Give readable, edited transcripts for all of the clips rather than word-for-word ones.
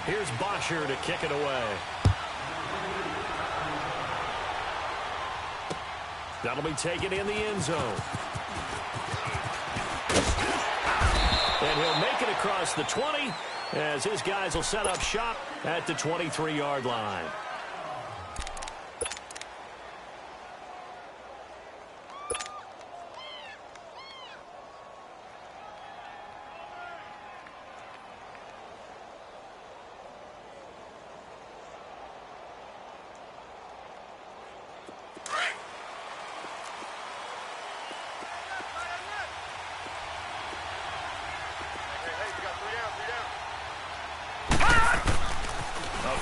Here's Boxer to kick it away. That'll be taken in the end zone. And he'll make it across the 20 as his guys will set up shop at the 23-yard line.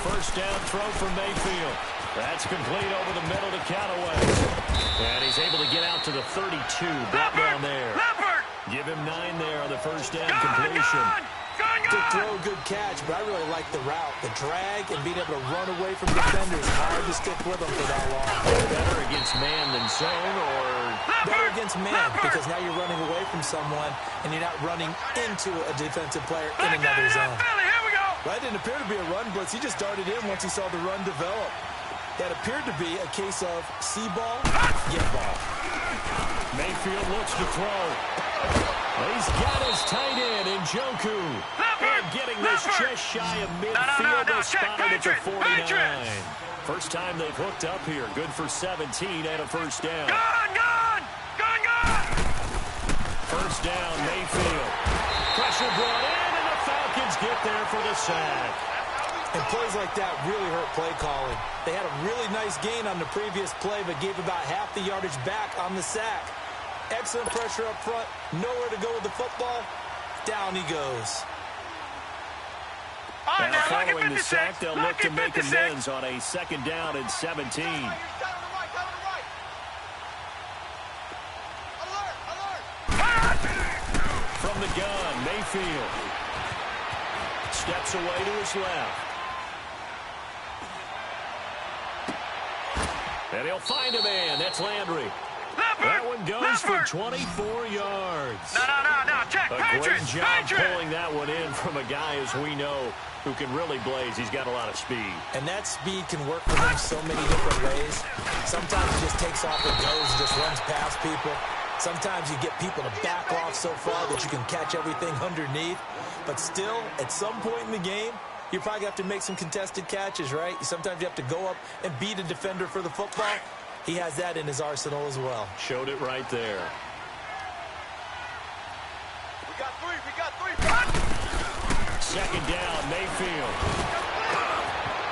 First down throw from Mayfield. That's complete over the middle to Callaway. And he's able to get out to the 32. Brought down there. Give him 9 there on the first down completion. To throw a good catch, but I really like the route. The drag and being able to run away from defenders. Hard to stick with them for that long. Better against man than zone, or? Better against man, because now you're running away from someone and you're not running into a defensive player in another zone. That didn't appear to be a run blitz. He just darted in once he saw the run develop. That appeared to be a case of see ball, get ball. Mayfield looks to throw. He's got his tight end in Njoku. And getting this just shy of midfield. They're spotted at the 49. First time they've hooked up here. Good for 17 and a first down. Gone! First down, Mayfield. Pressure brought in. Falcons get there for the sack. And plays like that really hurt play calling. They had a really nice gain on the previous play, but gave about half the yardage back on the sack. Excellent pressure up front. Nowhere to go with the football. Down he goes. Now following the sack, they'll look to make amends on a second down and 17. From the gun, Mayfield. Steps away to his left. And he'll find a man. That's Landry. That one goes for 24 yards. No. Check. A great job pulling that one in from a guy, as we know, who can really blaze. He's got a lot of speed. And that speed can work for him so many different ways. Sometimes he just takes off and goes and just runs past people. Sometimes you get people to back off so far that you can catch everything underneath. But still, at some point in the game, you probably have to make some contested catches, right? Sometimes you have to go up and beat a defender for the football. He has that in his arsenal as well. Showed it right there. We got three. Second down, Mayfield.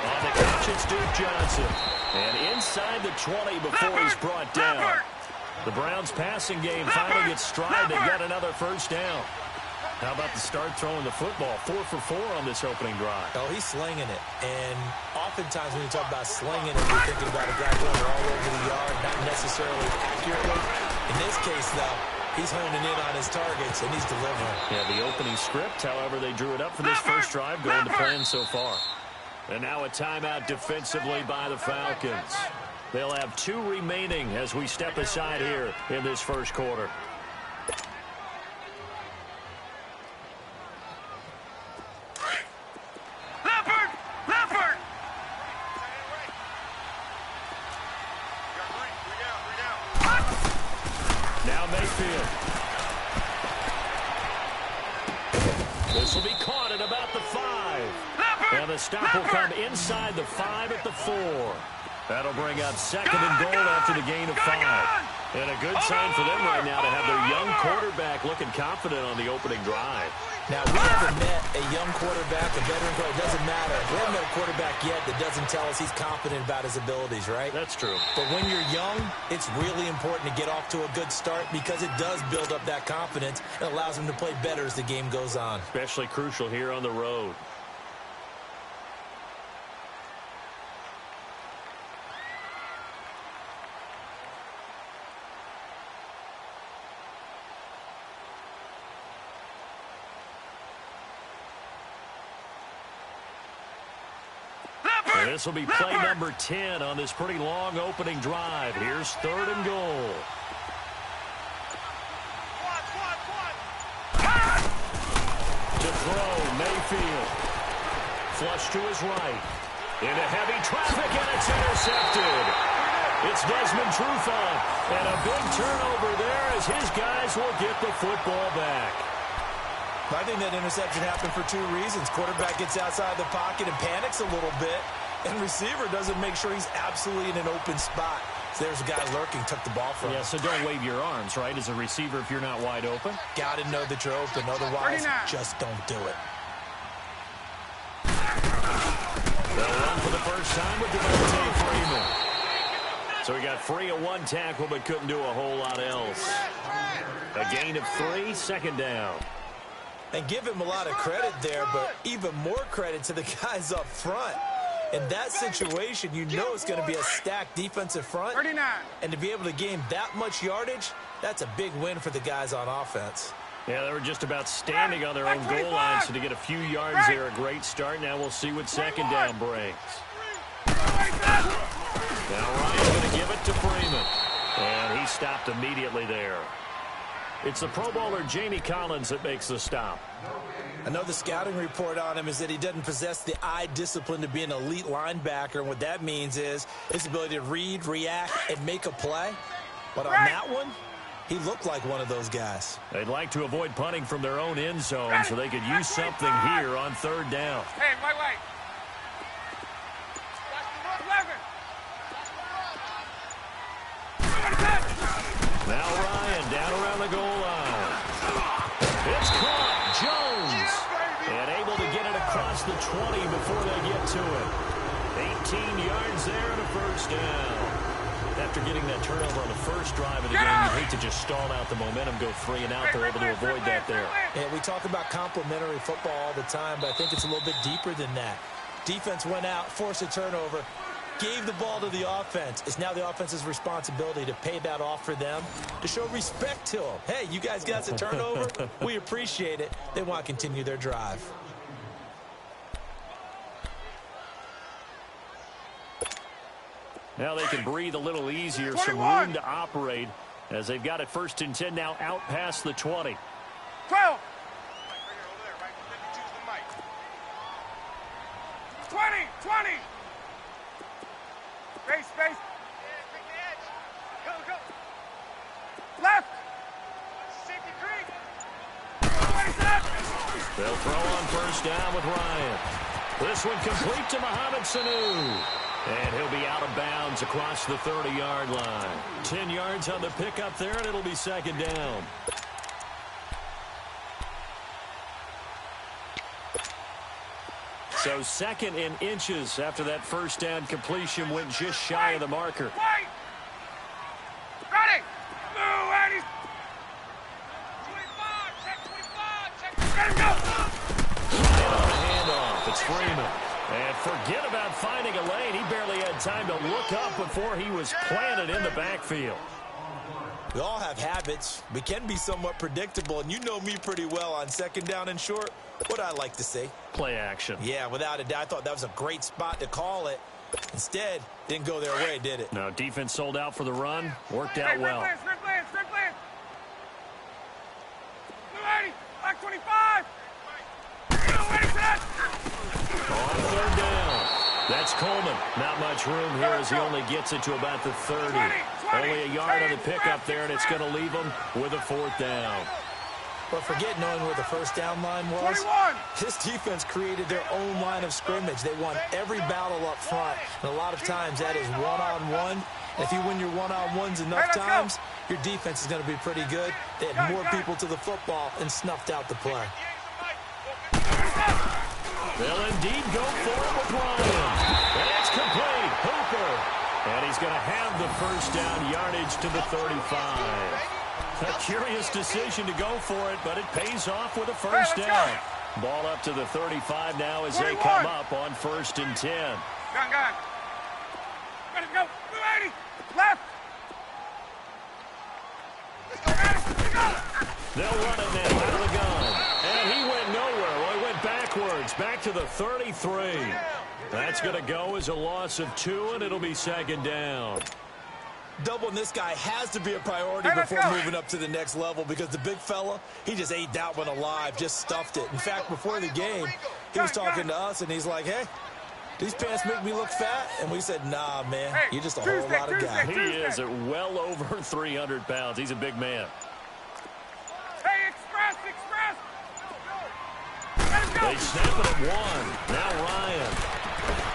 On the catch, it's Duke Johnson. And inside the 20 before he's brought down. The Browns' passing game finally gets stride. They got another first down. How about the start throwing the football? 4 for 4 on this opening drive. Oh, he's slinging it. And oftentimes when you talk about slinging it, you're thinking about a guy going all over the yard, not necessarily accurately. In this case, though, he's honing in on his targets, and he's delivering. Yeah, the opening script, however, they drew it up for this first drive, going to plan so far. And now a timeout defensively by the Falcons. They'll have 2 remaining as we step aside here in this first quarter. Leopard! Now Mayfield. This will be caught at about the 5. And the stop will come inside the 5 at the 4. That'll bring up second and goal after the gain of 5. And a good sign for them right now to have their young quarterback looking confident on the opening drive. Now, we haven't met a young quarterback, a veteran quarterback. It doesn't matter. We haven't met a quarterback yet that doesn't tell us he's confident about his abilities, right? That's true. But when you're young, it's really important to get off to a good start because it does build up that confidence and allows him to play better as the game goes on. Especially crucial here on the road. This will be play number 10 on this pretty long opening drive. Here's third and goal. To throw, Mayfield. Flush to his right. Into heavy traffic, and it's intercepted. It's Desmond Trufant. And a big turnover there as his guys will get the football back. I think that interception happened for two reasons. Quarterback gets outside the pocket and panics a little bit, and receiver doesn't make sure he's absolutely in an open spot. So there's a guy lurking, took the ball from him. Yeah, so don't wave your arms, right, as a receiver if you're not wide open. Got to know that you're open. Otherwise, just don't do it. They'll run for the first time with Devontae Freeman. So he got free of one tackle but couldn't do a whole lot else. A gain of 3, second down. And give him a lot of credit there, but even more credit to the guys up front. In that situation, you know it's going to be a stacked defensive front. 39. And to be able to gain that much yardage, that's a big win for the guys on offense. Yeah, they were just about standing on their own goal line, so to get a few yards there, a great start. Now we'll see what second down brings. Now Ryan's going to give it to Freeman. And he stopped immediately there. It's the Pro Bowler Jamie Collins that makes the stop. Another scouting report on him is that he doesn't possess the eye discipline to be an elite linebacker. And what that means is his ability to read, react, and make a play. But on that one, he looked like one of those guys. They'd like to avoid punting from their own end zone so they could use something here on third down. Hey, wait. Now Ryan down around the goal line. It's caught. Jones. And able to get it across the 20 before they get to it. 18 yards there and a first down. After getting that turnover on the first drive of the game, you hate to just stall out the momentum, go 3 and out. They're able to avoid that there. Yeah, we talk about complementary football all the time, but I think it's a little bit deeper than that. Defense went out, forced a turnover, gave the ball to the offense. It's now the offense's responsibility to pay that off for them, to show respect to them. Hey, you guys got the turnover. We appreciate it. They want to continue their drive. Now they can breathe a little easier, some room to operate as they've got it 1st and 10 now out past the 20. 12. 20. Space. Go. Left. Safety creek. They'll throw on first down with Ryan. This one complete to Mohamed Sanu. And he'll be out of bounds across the 30-yard line. 10 yards on the pickup there, and it'll be second down. So 2nd and inches after that first down completion went just shy of the marker. Wait. Ready. Move, Eddie. 25. Check. Let him go. Ryan on the handoff. It's Freeman. And forget about finding a lane. He barely had time to look up before he was planted in the backfield. We all have habits. We can be somewhat predictable, and you know me pretty well on 2nd down and short. What I like to say? Play action. Yeah, without a doubt. I thought that was a great spot to call it. Instead, didn't go their way, did it? No, defense sold out for the run. Worked out well. Sprint plans. Move, Eddie. Back 25. On 3rd down. That's Coleman. Not much room here as he only gets it to about the 30. Only a yard on the pickup there, and it's going to leave him with a 4th down. But forget knowing where the first down line was. 21. This defense created their own line of scrimmage. They won every battle up front. And a lot of times that is one-on-one. And if you win your one-on-ones enough times, your defense is going to be pretty good. They had more people to the football and snuffed out the play. They'll indeed go for it with Ryan. And it's complete. Hooper. And he's going to have the first down yardage to the 35. A curious decision to go for it, but it pays off with a first down. Ball up to the 35 now as they come up on 1st and 10. Gun. Ready to go. Move, Eddie. Left. Let's go. They'll run it now out of the gun. And he went nowhere. Well, he went backwards, back to the 33. That's going to go as a loss of 2, and it'll be 2nd down. Doubling this guy has to be a priority before moving up to the next level, because the big fella, he just ate that one alive, just stuffed it. In fact, before the game, He was talking to us, and he's like, hey, these pants make me look fat. And we said, nah, man, you're just a whole lot of guy. He is at well over 300 pounds. He's a big man. Hey, express! They snap it at one. Now Ryan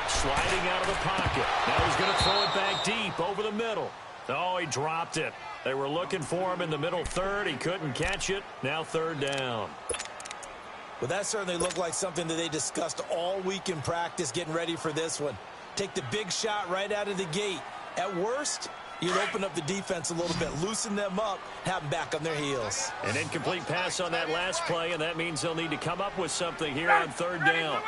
sliding out of the pocket. Now he's going to throw it back deep over the middle. Oh, he dropped it. They were looking for him in the middle third. He couldn't catch it. Now third down. Well, that certainly looked like something that they discussed all week in practice getting ready for this one. Take the big shot right out of the gate. At worst, you'd open up the defense a little bit, loosen them up, have them back on their heels. An incomplete pass on that last play, and that means they'll need to come up with something here on third down. Off.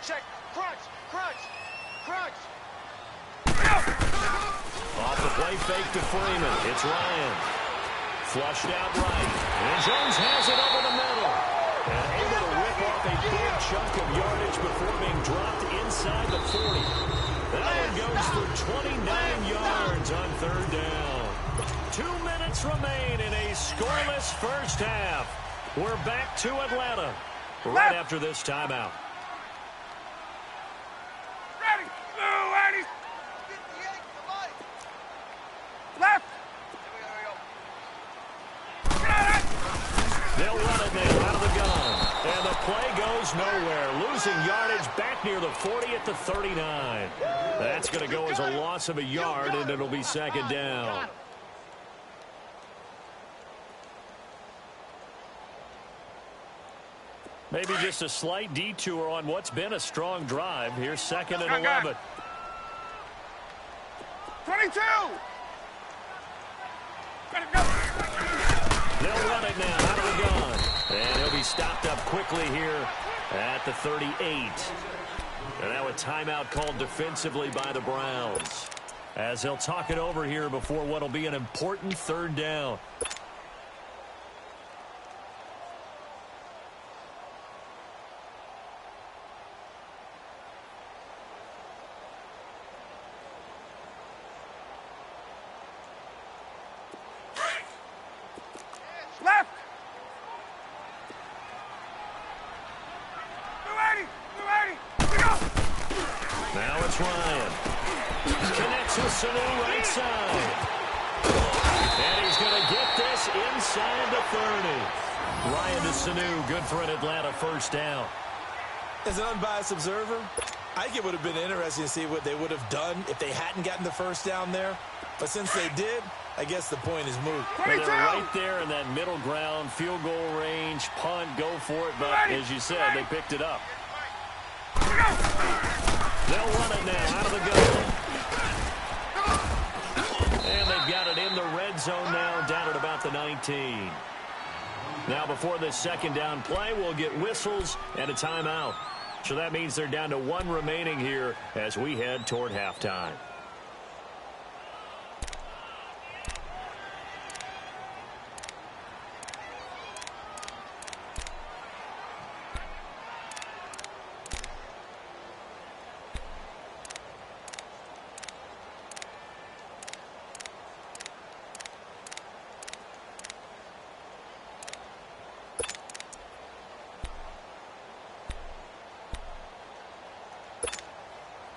Check. Crunch. Off the play fake to Freeman. It's Ryan. Flushed out right. And Jones has it over the middle. And able to rip off a big chunk of yardage before being dropped inside the 40. That one goes for 29 yards on third down. 2 minutes remain in a scoreless first half. We're back to Atlanta right after this timeout. Ready. Blue, ready. Left. They'll run it now out of the gun. And the play goes nowhere. Losing yardage back near the 40 at the 39. That's going to go as a loss of a yard, and it'll be second down. Maybe just a slight detour on what's been a strong drive. Here's second and 11. 22. Let it go. They'll run it now out of the gun. And he'll be stopped up quickly here at the 38. And now a timeout called defensively by the Browns, as they'll talk it over here before what will be an important third down. Left. Now it's Ryan. Connects with Sanu right side. And he's going to get this inside the 30. Ryan to Sanu, good for an Atlanta first down. As an unbiased observer, I think it would have been interesting to see what they would have done if they hadn't gotten the first down there. But since they did, I guess the point is moot. They're right there in that middle ground, field goal range, punt, go for it. But as you said, they picked it up. They'll run it now out of the gun. And they've got it in the red zone now, down at about the 19. Now before this second down play, we'll get whistles and a timeout. So that means they're down to one remaining here as we head toward halftime.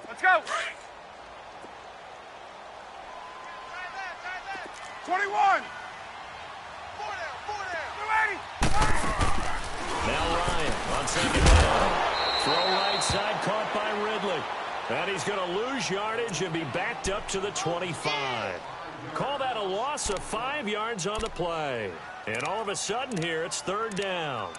Let's go. 21. Now Ryan on second down. Throw right side caught by Ridley. And he's going to lose yardage and be backed up to the 25. Call that a loss of 5 yards on the play. And all of a sudden here, it's third down.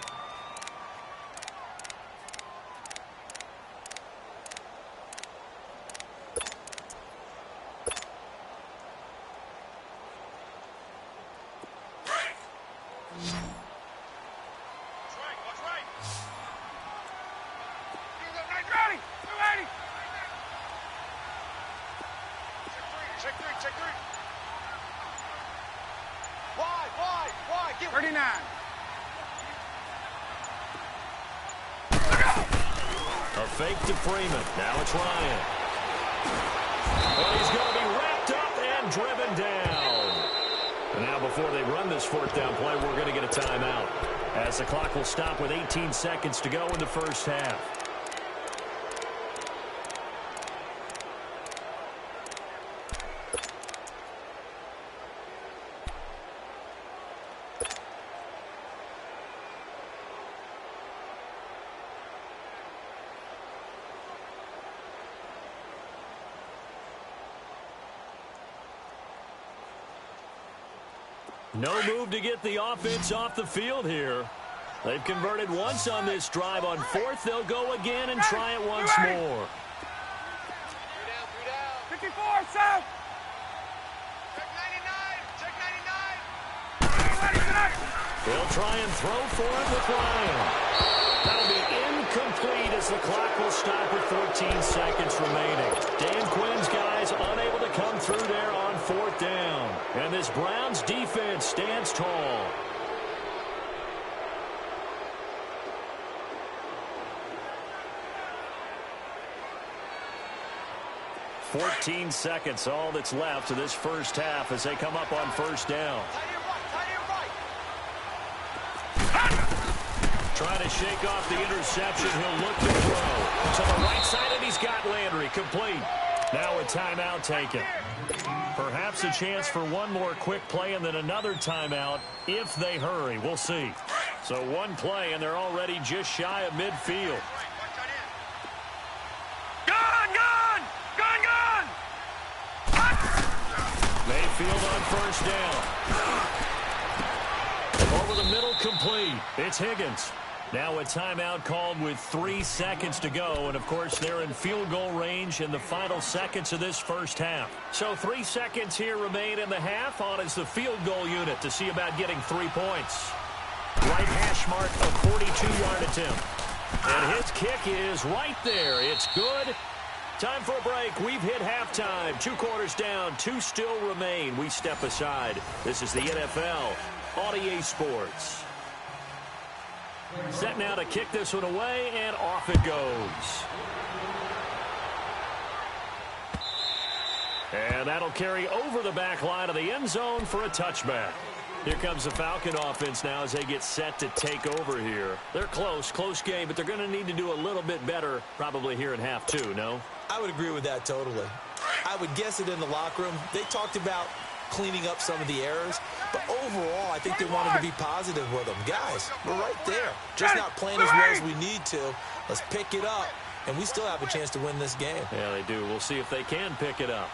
Check three. Wide. 39. A fake to Freeman. Now it's Ryan. And he's going to be wrapped up and driven down. And now before they run this fourth down play, we're going to get a timeout, as the clock will stop with 18 seconds to go in the first half. No move to get the offense off the field here. They've converted once on this drive. On fourth, they'll go again and try it once more. 54, south. Check 99. They'll try and throw for it with Ryan. That'll be incomplete as the clock will stop with 14 seconds remaining. Dan Quinn's guys unable to come through there on fourth down. And this Browns defense stands tall. "14 seconds, all that's left of this first half as they come up on first down. Trying to shake off the interception. He'll look to throw to the right side, and he's got Landry complete. Now a timeout taken. Perhaps a chance for one more quick play and then another timeout if they hurry. We'll see. So one play, and they're already just shy of midfield. Gone! Mayfield on first down. Over the middle, complete. It's Higgins. Now a timeout called with 3 seconds to go. And, of course, they're in field goal range in the final seconds of this first half. So 3 seconds here remain in the half. On is the field goal unit to see about getting 3 points. Right hash mark of 42-yard attempt. And his kick is right there. It's good. Time for a break. We've hit halftime. 2 quarters down. 2 still remain. We step aside. This is the NFL on EA Sports. Set now to kick this one away, and off it goes. And that'll carry over the back line of the end zone for a touchback. Here comes the Falcon offense now as they get set to take over here. They're close game, but they're going to need to do a little bit better probably here in half 2, no? I would agree with that totally. I would guess it in the locker room. They talked about cleaning up some of the errors, but overall, I think they wanted to be positive with them. Guys, we're right there. Just not playing as well as we need to. Let's pick it up, and we still have a chance to win this game. Yeah, they do. We'll see if they can pick it up.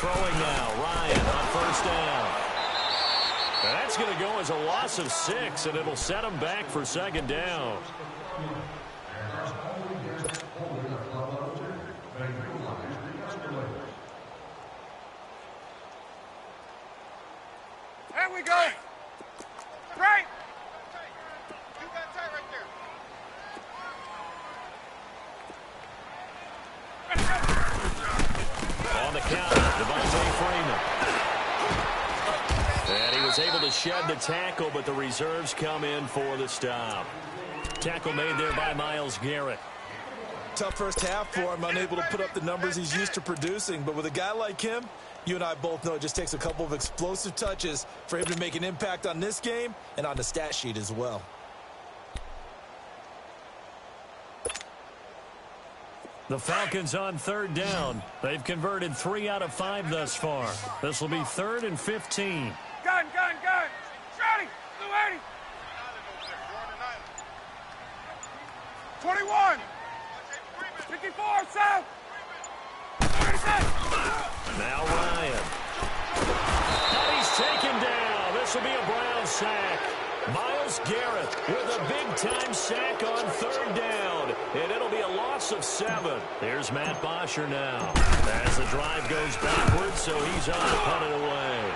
Throwing now, Ryan on first down. And that's going to go as a loss of 6, and it'll set him back for second down. There we go. Right. You got tight right there. On the count, Devontae Freeman. And he was able to shed the tackle, but the reserves come in for the stop. Tackle made there by Myles Garrett. Tough first half for him, unable to put up the numbers he's used to producing. But with a guy like him, you and I both know it just takes a couple of explosive touches for him to make an impact on this game and on the stat sheet as well. The Falcons on third down. They've converted 3 out of 5 thus far. This will be 3rd and 15. Gun. Shotty. Blue 80. 21. 54, south. Now Ryan. And he's taken down. This will be a Brown sack. Myles Garrett with a big-time sack on third down. And it'll be a loss of 7. Here's Matt Bosher now. As the drive goes backwards, so he's on to punt it away.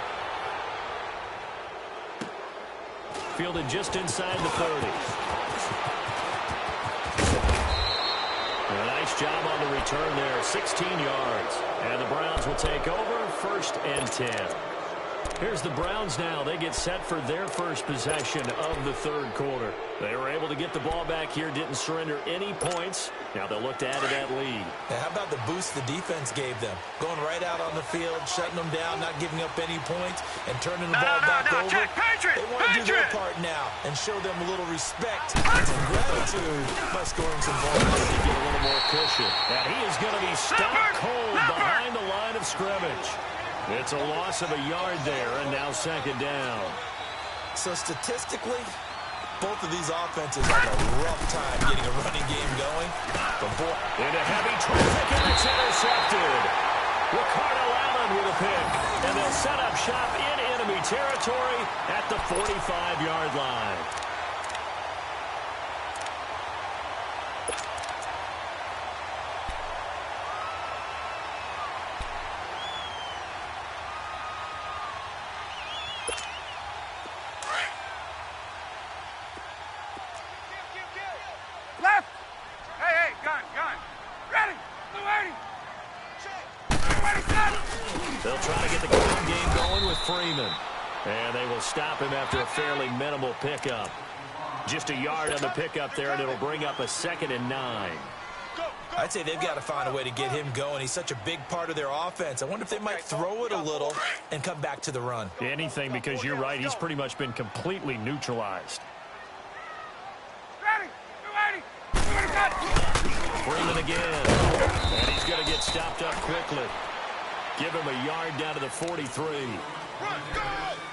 Fielded just inside the 30. A nice job on the return there, 16 yards. And the Browns will take over, 1st and 10. Here's the Browns now. They get set for their first possession of the third quarter. They were able to get the ball back here, didn't surrender any points. Now they'll look to add to that lead. And how about the boost the defense gave them? Going right out on the field, shutting them down, not giving up any points, and turning the ball back over. Check, Patriot, they want to do their part now and show them a little respect and some gratitude by scoring some points. To get a little more cushion. And he is going to be stopped cold behind the line of scrimmage. It's a loss of a yard there, and now second down. So statistically, both of these offenses have a rough time getting a running game going. Into heavy traffic, and it's intercepted. Ricardo Allen with a pick. And they'll set up shop in enemy territory at the 45-yard line. Left. Hey, gun. Ready. Blue 80. They'll try to get the ground game going with Freeman. And they will stop him after a fairly minimal pickup. Just a yard on the pickup there, and it'll bring up a 2nd and 9. I'd say they've got to find a way to get him going. He's such a big part of their offense. I wonder if they might throw it a little and come back to the run. Anything, because you're right, he's pretty much been completely neutralized. Ready. Blue 80. Freeman again. And he's going to get stopped up quickly. Give him a yard down to the 43.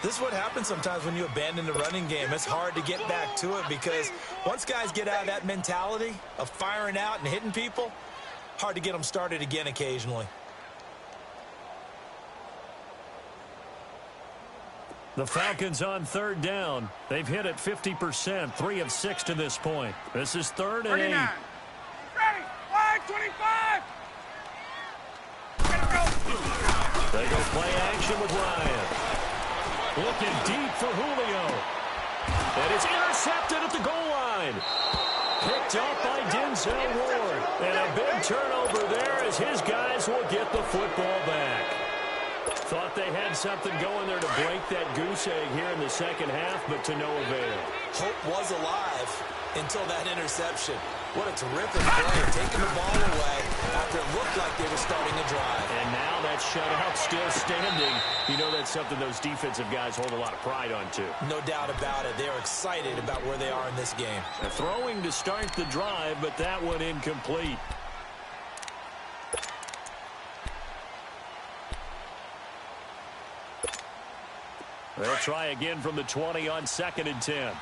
This is what happens sometimes when you abandon the running game. It's hard to get back to it because once guys get out of that mentality of firing out and hitting people, hard to get them started again occasionally. The Falcons on third down. They've hit it 50%, 3 of 6 to this point. This is 3rd and 8. 39. Ready. Wide 25. They go play action with Ryan. Looking deep for Julio. And it's intercepted at the goal line. Picked up by Denzel Ward. And a big turnover there as his guys will get the football back. Thought they had something going there to break that goose egg here in the second half, but to no avail. Hope was alive until that interception. What a terrific play, taking the ball away after it looked like they were starting a drive. And now that shutout still standing. You know that's something those defensive guys hold a lot of pride on, too. No doubt about it. They're excited about where they are in this game. Throwing to start the drive, but that one incomplete. They'll try again from the 20 on 2nd and 10. Watch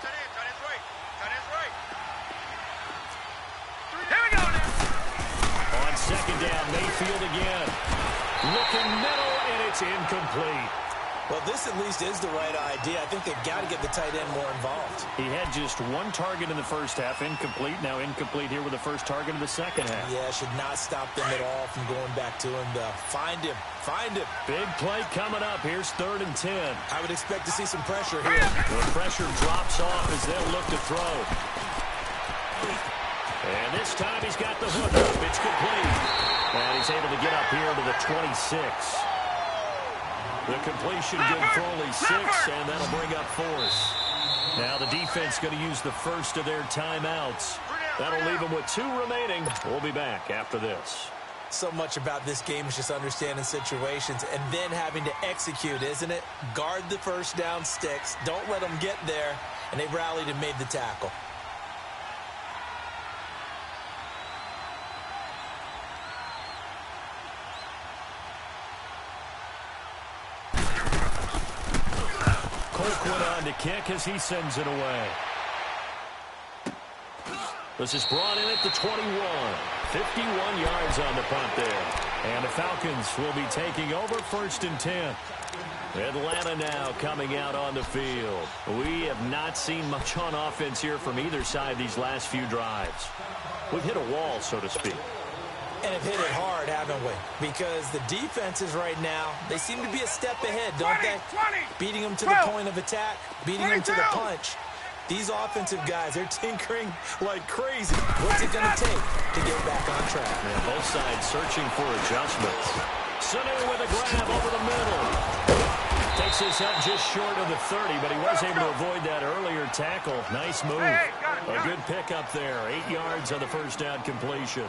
that in. Tight end's right. Here we go now. On 2nd down, Mayfield again. Looking middle, and it's incomplete. Well, this at least is the right idea. I think they've got to get the tight end more involved. He had just 1 target in the first half, incomplete. Now incomplete here with the first target in the second half. Yeah, should not stop them at all from going back to him. Find him. Big play coming up. Here's 3rd and 10. I would expect to see some pressure here. The pressure drops off as they'll look to throw. And this time he's got the hook up. It's complete. And he's able to get up here to the 26. The completion good for only 6, and that'll bring up 4th. Now the defense going to use the first of their timeouts. That'll leave them with 2 remaining. We'll be back after this. So much about this game is just understanding situations and then having to execute, isn't it? Guard the first down sticks. Don't let them get there. And they rallied and made the tackle. Went on to kick as he sends it away. This is brought in at the 21. 51 yards on the punt there. And the Falcons will be taking over 1st and 10. Atlanta now coming out on the field. We have not seen much on offense here from either side these last few drives. We've hit a wall, so to speak. And have hit it hard, haven't we? Because the defenses right now, they seem to be a step ahead, don't they? Beating them to the point of attack, beating them to the punch. These offensive guys, they're tinkering like crazy. What's it going to take to get back on track? Yeah, both sides searching for adjustments. Sanu with a grab over the middle. picks this up just short of the 30, but he was able to avoid that earlier tackle. Nice move. A good pickup there. 8 yards on the first down completion.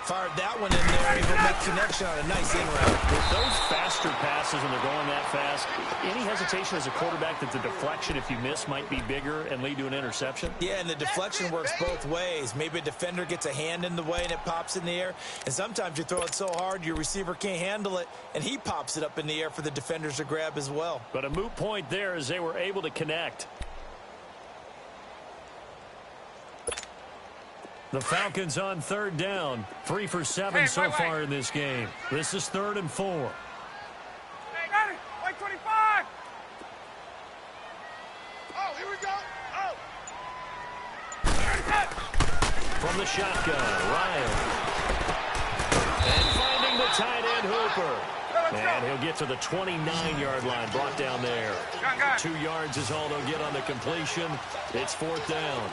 Fired that one in there. He'll make connection on a nice in route. With those faster passes when they're going that fast, any hesitation as a quarterback that the deflection, if you miss, might be bigger and lead to an interception? Yeah, and the deflection works both ways. Maybe a defender gets a hand in the way and it pops in the air. And sometimes you throw it so hard your receiver can't handle it, and he pops it up in the air for the defenders to grab as well. But a moot point there as they were able to connect. The Falcons on third down. 3 for 7 so far in this game. This is 3rd and 4. Got it. White 25. Oh, here we go. Oh. From the shotgun, Ryan. And finding the tight end, Hooper. And he'll get to the 29-yard line, brought down there. 2 yards is all they'll get on the completion. It's 4th down.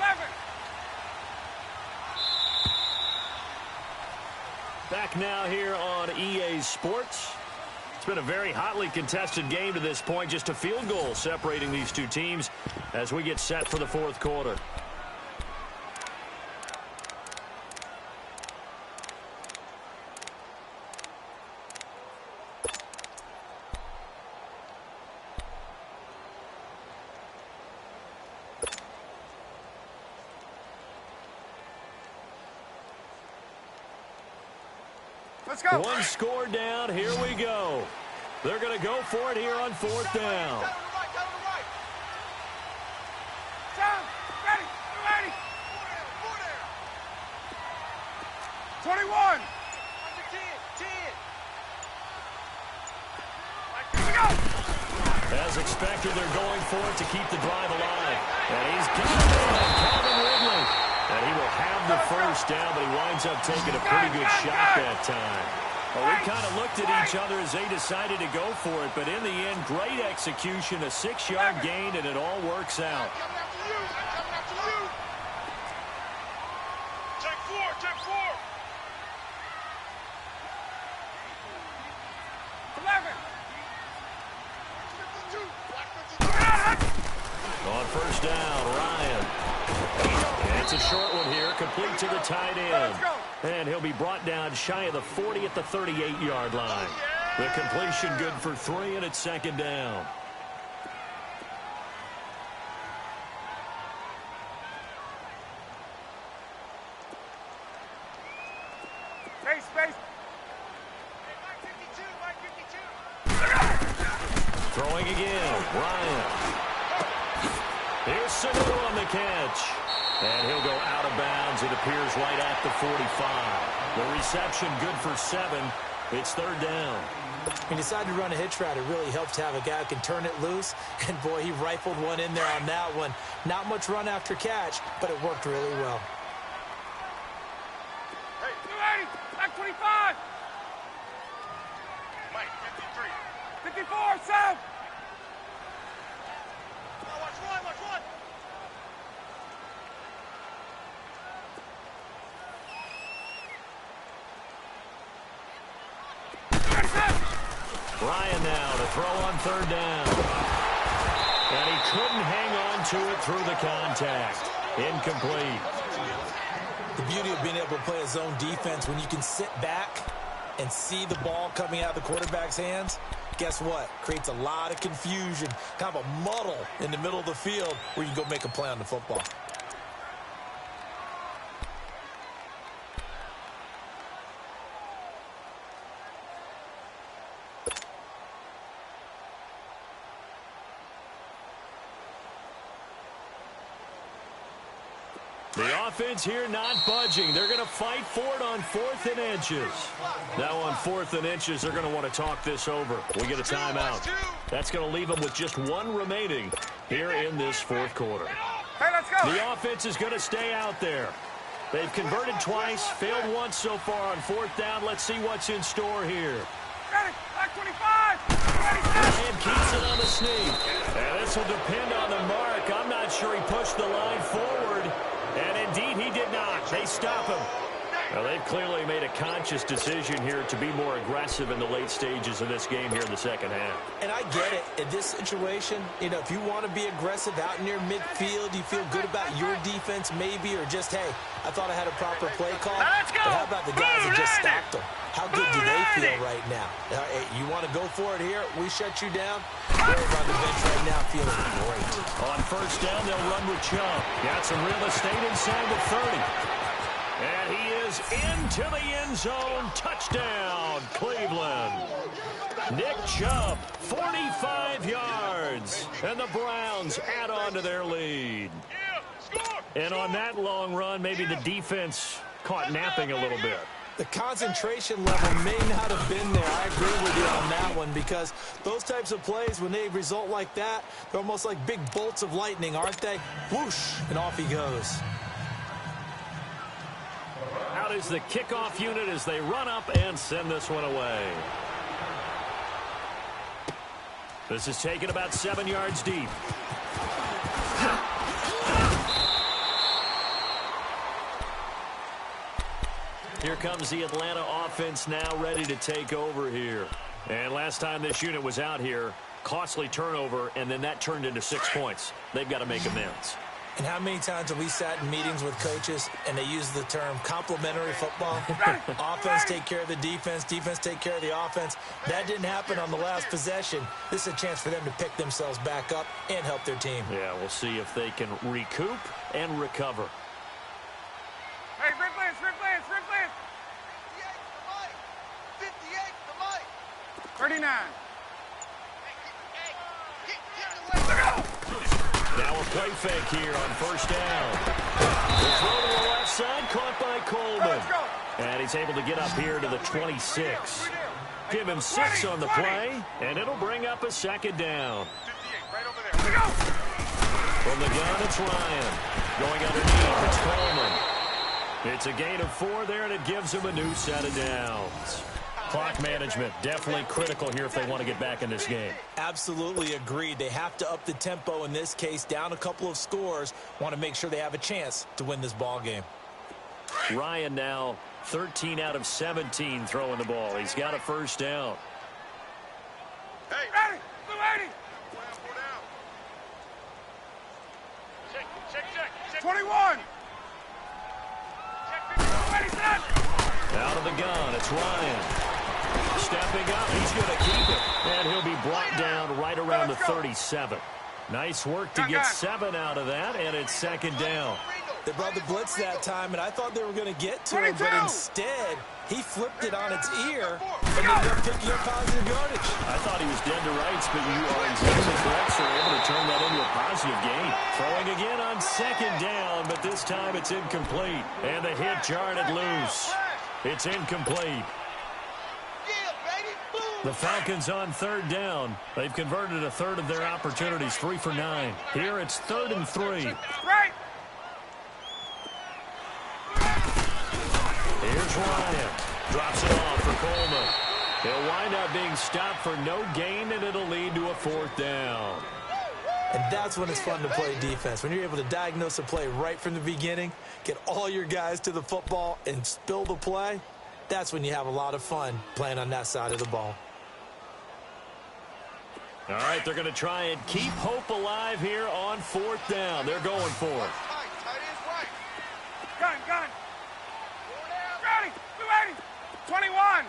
Back now here on EA Sports. It's been a very hotly contested game to this point. Just a field goal separating these two teams as we get set for the 4th quarter. Let's go. 1 score down. Here we go. They're going to go for it here on 4th down. Sound. Ready. 21. 10. Here we go. As expected, they're going for it to keep the drive alive. And he's got it. Calvin Ridley. And he will have the first down, but he winds up taking a pretty good shot that time. Well, we kind of looked at each other as they decided to go for it, but in the end, great execution, a 6-yard gain, and it all works out. Check 4. On first down, Ryan. And it's a short one here, complete to the tight end. And he'll be brought down shy of the 40 at the 38-yard line. The completion good for 3, and it's 2nd down. Space. Throwing again, Ryan. Here's Sanu on the catch. And he'll go out of bounds. It appears right at the 45. The reception good for 7. It's 3rd down. He decided to run a hitch route. It really helps to have a guy who can turn it loose. And, boy, he rifled one in there on that one. Not much run after catch, but it worked really well. Hey, 280. Back 25. Mike, 53. 54, Sam. Watch one. Ryan now to throw on 3rd down. And he couldn't hang on to it through the contact. Incomplete. The beauty of being able to play a zone defense when you can sit back and see the ball coming out of the quarterback's hands, guess what? Creates a lot of confusion, kind of a muddle in the middle of the field where you can go make a play on the football. The offense here not budging. They're going to fight for it on 4th and inches. Now on 4th and inches, they're going to want to talk this over. We get a timeout. That's going to leave them with just 1 remaining here in this 4th quarter. Hey, let's go. The offense is going to stay out there. They've converted twice, failed once so far on 4th down. Let's see what's in store here. Ready. Back 25. Ryan keeps it on the sneak. And this will depend on the mark. I'm not sure he pushed the line forward. And indeed, he did not. They stop him. Well, they've clearly made a conscious decision here to be more aggressive in the late stages of this game here in the second half. And I get it. In this situation, you know, if you want to be aggressive out near midfield, you feel good about your defense maybe, or just, hey, I thought I had a proper play call. Let's go. But how about the guys that just stopped them? How good do they feel right now? Hey, you want to go for it here? We shut you down? They're over on the bench right now feeling great. On first down, they'll run with Chubb. Got some real estate inside the 30. And he is into the end zone. Touchdown, Cleveland. Nick Chubb, 45 yards. And the Browns add on to their lead. And on that long run, maybe the defense caught napping a little bit. The concentration level may not have been there. I agree with you on that one, because those types of plays, when they result like that, they're almost like big bolts of lightning, aren't they? Whoosh, and off he goes. Out is the kickoff unit as they run up and send this one away. This is taken about 7 yards deep. Here comes the Atlanta offense now ready to take over here. And last time this unit was out here, costly turnover, and then that turned into 6 points. They've got to make amends. And how many times have we sat in meetings with coaches and they use the term complementary football? Offense take care of the defense, defense take care of the offense. That didn't happen on the last possession. This is a chance for them to pick themselves back up and help their team. Yeah, we'll see if they can recoup and recover. Hey, Rick Lance, Rick Lance, Rick Lance. 58 to Mike. 39. Now a play fake here on first down. The throw to the left side, caught by Coleman. And he's able to get up here to the 26. Give him 6 on the play, and it'll bring up a second down. 58, right over there. From the gun, it's Ryan. Going underneath, it's Coleman. It's a gain of 4 there, and it gives him a new set of downs. Clock management, definitely critical here if they want to get back in this game. Absolutely agreed. They have to up the tempo in this case, down a couple of scores. Want to make sure they have a chance to win this ball game. Ryan now 13 out of 17 throwing the ball. He's got a first down. Hey, ready, blue 80. Check. 21. Out of the gun, it's Ryan. Stepping up, he's going to keep it. And he'll be brought down right around the 37. Nice work to get 7 out of that, and it's second down. They brought the blitz that time, and I thought they were going to get to him, but instead, he flipped it on its ear, and ended up picking up positive yardage. I thought he was dead to rights, but you are exactly correct, so able to turn that into a positive gain. Throwing again on second down, but this time it's incomplete. And the hit jarred it loose. It's incomplete. The Falcons on third down. They've converted a third of their opportunities, 3 for 9. Here it's 3rd and 3. Right. Here's Ryan. Drops it off for Coleman. He'll wind up being stopped for no gain, and it'll lead to a 4th down. And that's when it's fun to play defense. When you're able to diagnose a play right from the beginning, get all your guys to the football, and spill the play, that's when you have a lot of fun playing on that side of the ball. All right, they're going to try and keep hope alive here on 4th down. They're going for it. Gun. Ready, blue 80. 21.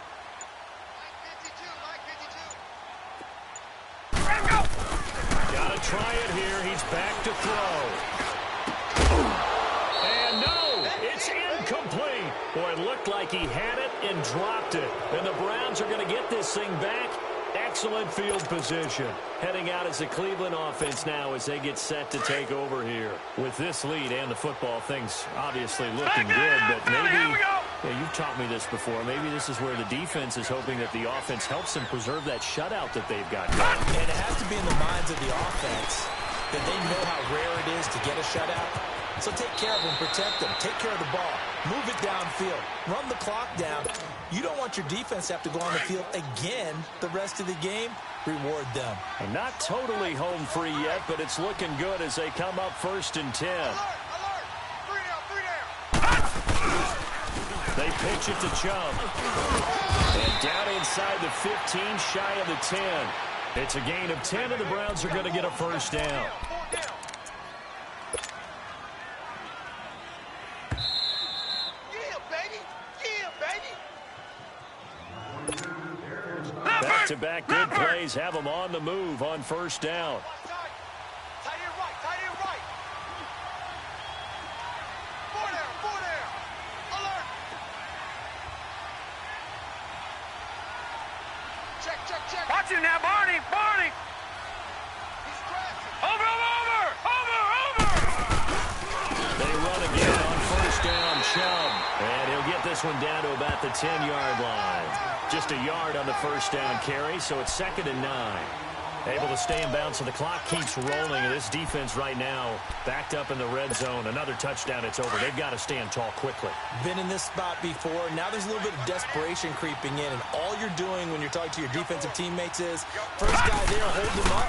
Ready to go. Got to try it here. He's back to throw. And no, it's incomplete. Boy, it looked like he had it and dropped it. And the Browns are going to get this thing back. Excellent field position. Heading out as the Cleveland offense now as they get set to take over here. With this lead and the football, things obviously looking good, but maybe, you've taught me this before, maybe this is where the defense is hoping that the offense helps them preserve that shutout that they've got going. And it has to be in the minds of the offense that they know how rare it is to get a shutout. So take care of them, protect them, take care of the ball, move it downfield, run the clock down. You don't want your defense to have to go on the field again the rest of the game. Reward them. And not totally home free yet, but it's looking good as they come up 1st and 10. They pitch it to Chubb. And down inside the 15, shy of the 10. It's a gain of 10, and the Browns are going to get a first down. Back-to-back good plays have them on the move on first down. Tight end right, tight end right. Four down. Alert. Check. Watch him now, Barney. He's crashing. Over. They run again on first down, Chubb. And he'll get this one down to about the 10-yard line. Just a yard on the first down carry, so it's 2nd and 9. Able to stay in bounds, so the clock keeps rolling. And this defense right now backed up in the red zone. Another touchdown, it's over. They've got to stand tall quickly. Been in this spot before. Now there's a little bit of desperation creeping in, and all you're doing when you're talking to your defensive teammates is first guy there, hold him up.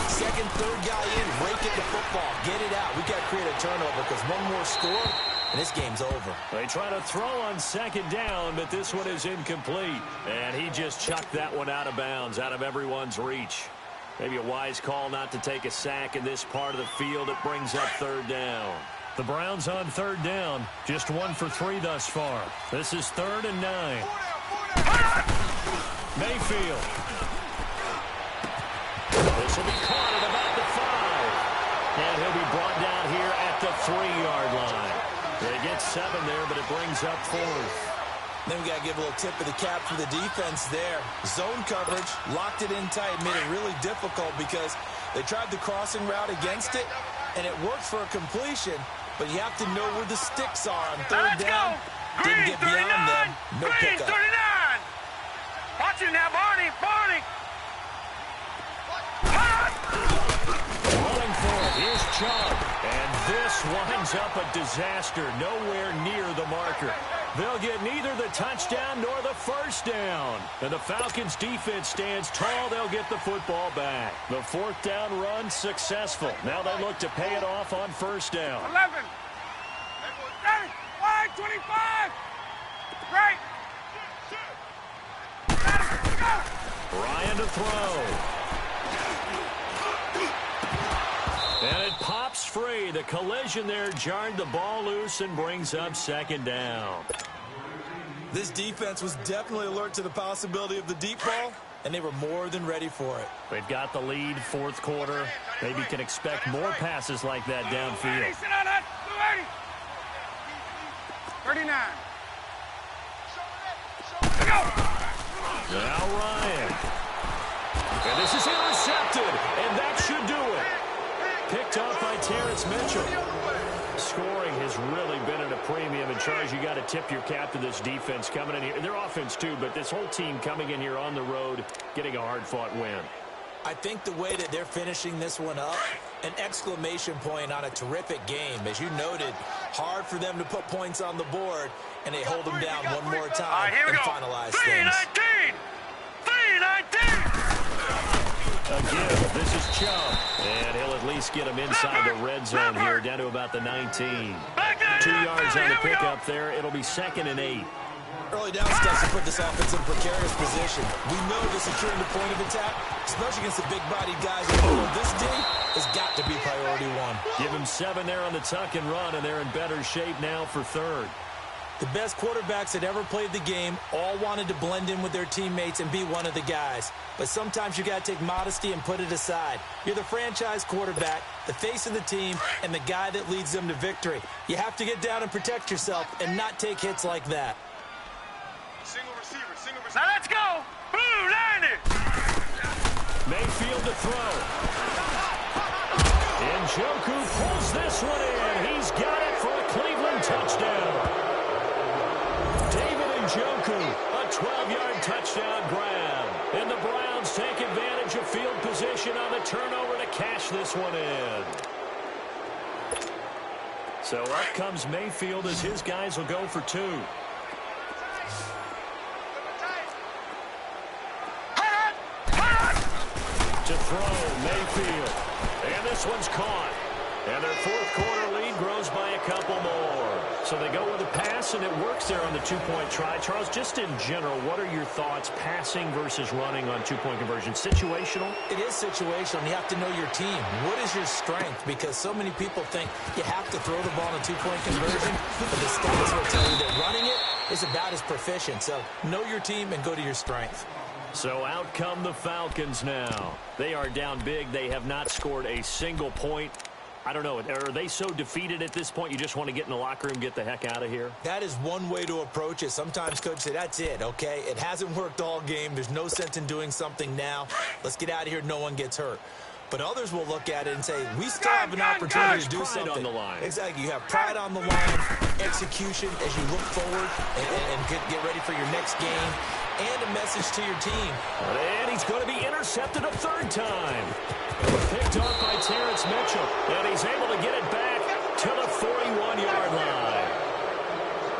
Second, third guy in, rake at the football. Get it out. We've got to create a turnover because one more score, and this game's over. They try to throw on 2nd down, but this one is incomplete. And he just chucked that one out of bounds, out of everyone's reach. Maybe a wise call not to take a sack in this part of the field. It brings up 3rd down. The Browns on 3rd down. Just 1 for 3 thus far. This is 3rd and 9. Mayfield. This will be caught at about the 5. And he'll be brought down here at the 3-yard line. They get 7 there, but it brings up 4th. Then we got to give a little tip of the cap for the defense there. Zone coverage, locked it in tight, made it really difficult because they tried the crossing route against it, and it worked for a completion, but you have to know where the sticks are on 3rd down. Didn't get beyond them. No pickup. 39. Watch him now, Barney. Running for it. Here's Chubb. And this winds up a disaster. Nowhere near the marker. They'll get neither the touchdown nor the first down. And the Falcons' defense stands tall. They'll get the football back. The 4th down run successful. Now they look to pay it off on first down. 11. Wide, 25. Right. Ryan to throw. And it pops free. The collision there jarred the ball loose and brings up 2nd down. This defense was definitely alert to the possibility of the deep ball, and they were more than ready for it. They've got the lead, 4th quarter. Maybe can expect more passes like that downfield. 39. Now Ryan. And this is intercepted, and that should do it. Picked off by Terrence Mitchell. Scoring has really been at a premium, and Charles, you got to tip your cap to this defense coming in here. Their offense too, but this whole team coming in here on the road, getting a hard-fought win. I think the way that they're finishing this one up, an exclamation point on a terrific game. As you noted, hard for them to put points on the board, and they hold them down one more time and finalize things. 319. Again, this is Chubb, and he'll at least get him inside the red zone here, down to about the 19. 2 yards on the pickup there. It'll be 2nd and 8. Early down steps to put this offense in a precarious position. We know that securing the point of attack, especially against the big-bodied guys in the middle of this team, has got to be priority 1. Give him 7 there on the tuck and run, and they're in better shape now for 3rd. The best quarterbacks that ever played the game all wanted to blend in with their teammates and be one of the guys. But sometimes you got to take modesty and put it aside. You're the franchise quarterback, the face of the team, and the guy that leads them to victory. You have to get down and protect yourself and not take hits like that. Single receiver. Now let's go. Blue, line it. Mayfield to throw. Njoku pulls this one in. He's got it for a Cleveland touchdown. Njoku, a 12-yard touchdown grab. And the Browns take advantage of field position on the turnover to cash this one in. So up comes Mayfield as his guys will go for 2. To throw, Mayfield. And this one's caught. And their fourth quarter lead grows by a couple more. So they go with a pass, and it works there on the two-point try. Charles, just in general, what are your thoughts passing versus running on two-point conversion? Situational? It is situational. You have to know your team. What is your strength? Because so many people think you have to throw the ball in a two-point conversion, but the stats will tell you that running it is about as proficient. So know your team and go to your strength. So out come the Falcons now. They are down big. They have not scored a single point. I don't know. Are they so defeated at this point you just want to get in the locker room, get the heck out of here? That is one way to approach it. Sometimes coaches say, that's it, okay? It hasn't worked all game. There's no sense in doing something now. Let's get out of here. No one gets hurt. But others will look at it and say, we still have an opportunity to do something. On the line. Exactly. You have pride on the line, execution as you look forward and get ready for your next game, and a message to your team. And he's going to be intercepted a third time. Picked off by Terrence Mitchell. And he's able to get it back to the 41-yard line.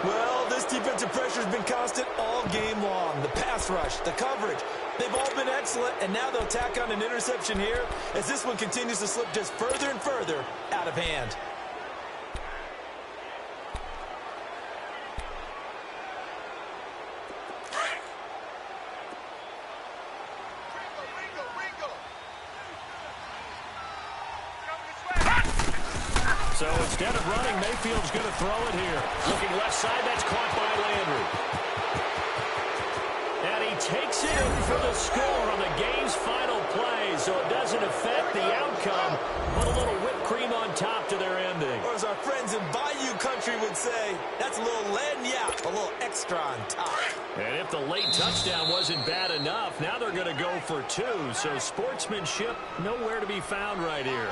Well, this defensive pressure has been constant all game long. The pass rush, the coverage, they've all been excellent, and now they'll tack on an interception here as this one continues to slip just further and further out of hand. So instead of running, Mayfield's going to throw it here. Looking left side, that's caught by Landry. And he takes it in for the score on the game's final play, so it doesn't affect the outcome, but a little whipped cream on top to their ending. Or as our friends in Bayou Country would say, that's a little lagniappe, a little extra on top. And if the late touchdown wasn't bad enough, now they're going to go for two, so sportsmanship nowhere to be found right here.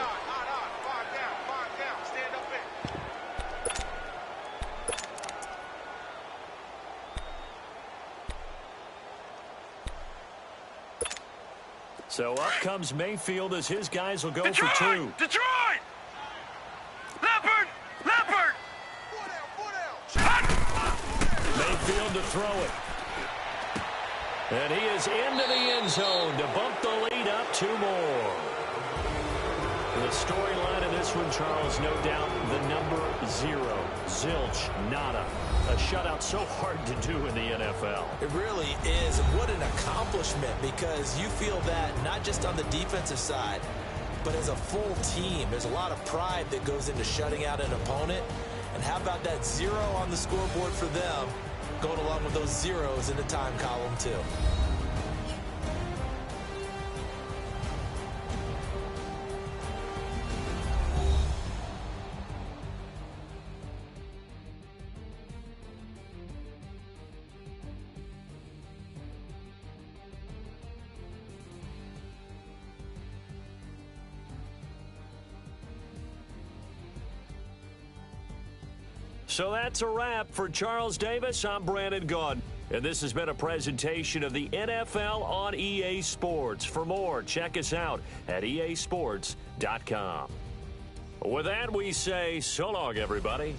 So up comes Mayfield as his guys will go for two. Detroit! Leopard! Leopard! Mayfield to throw it. And he is into the end zone to bump the lead up two more. The storyline of this one, Charles, no doubt the number 0. Zilch, nada. A shutout so hard to do in the NFL. It really is. What an accomplishment, because you feel that not just on the defensive side, but as a full team. There's a lot of pride that goes into shutting out an opponent. And how about that 0 on the scoreboard for them, going along with those zeros in the time column too. So that's a wrap for Charles Davis. I'm Brandon Gaudin. And this has been a presentation of the NFL on EA Sports. For more, check us out at easports.com. With that, we say so long, everybody.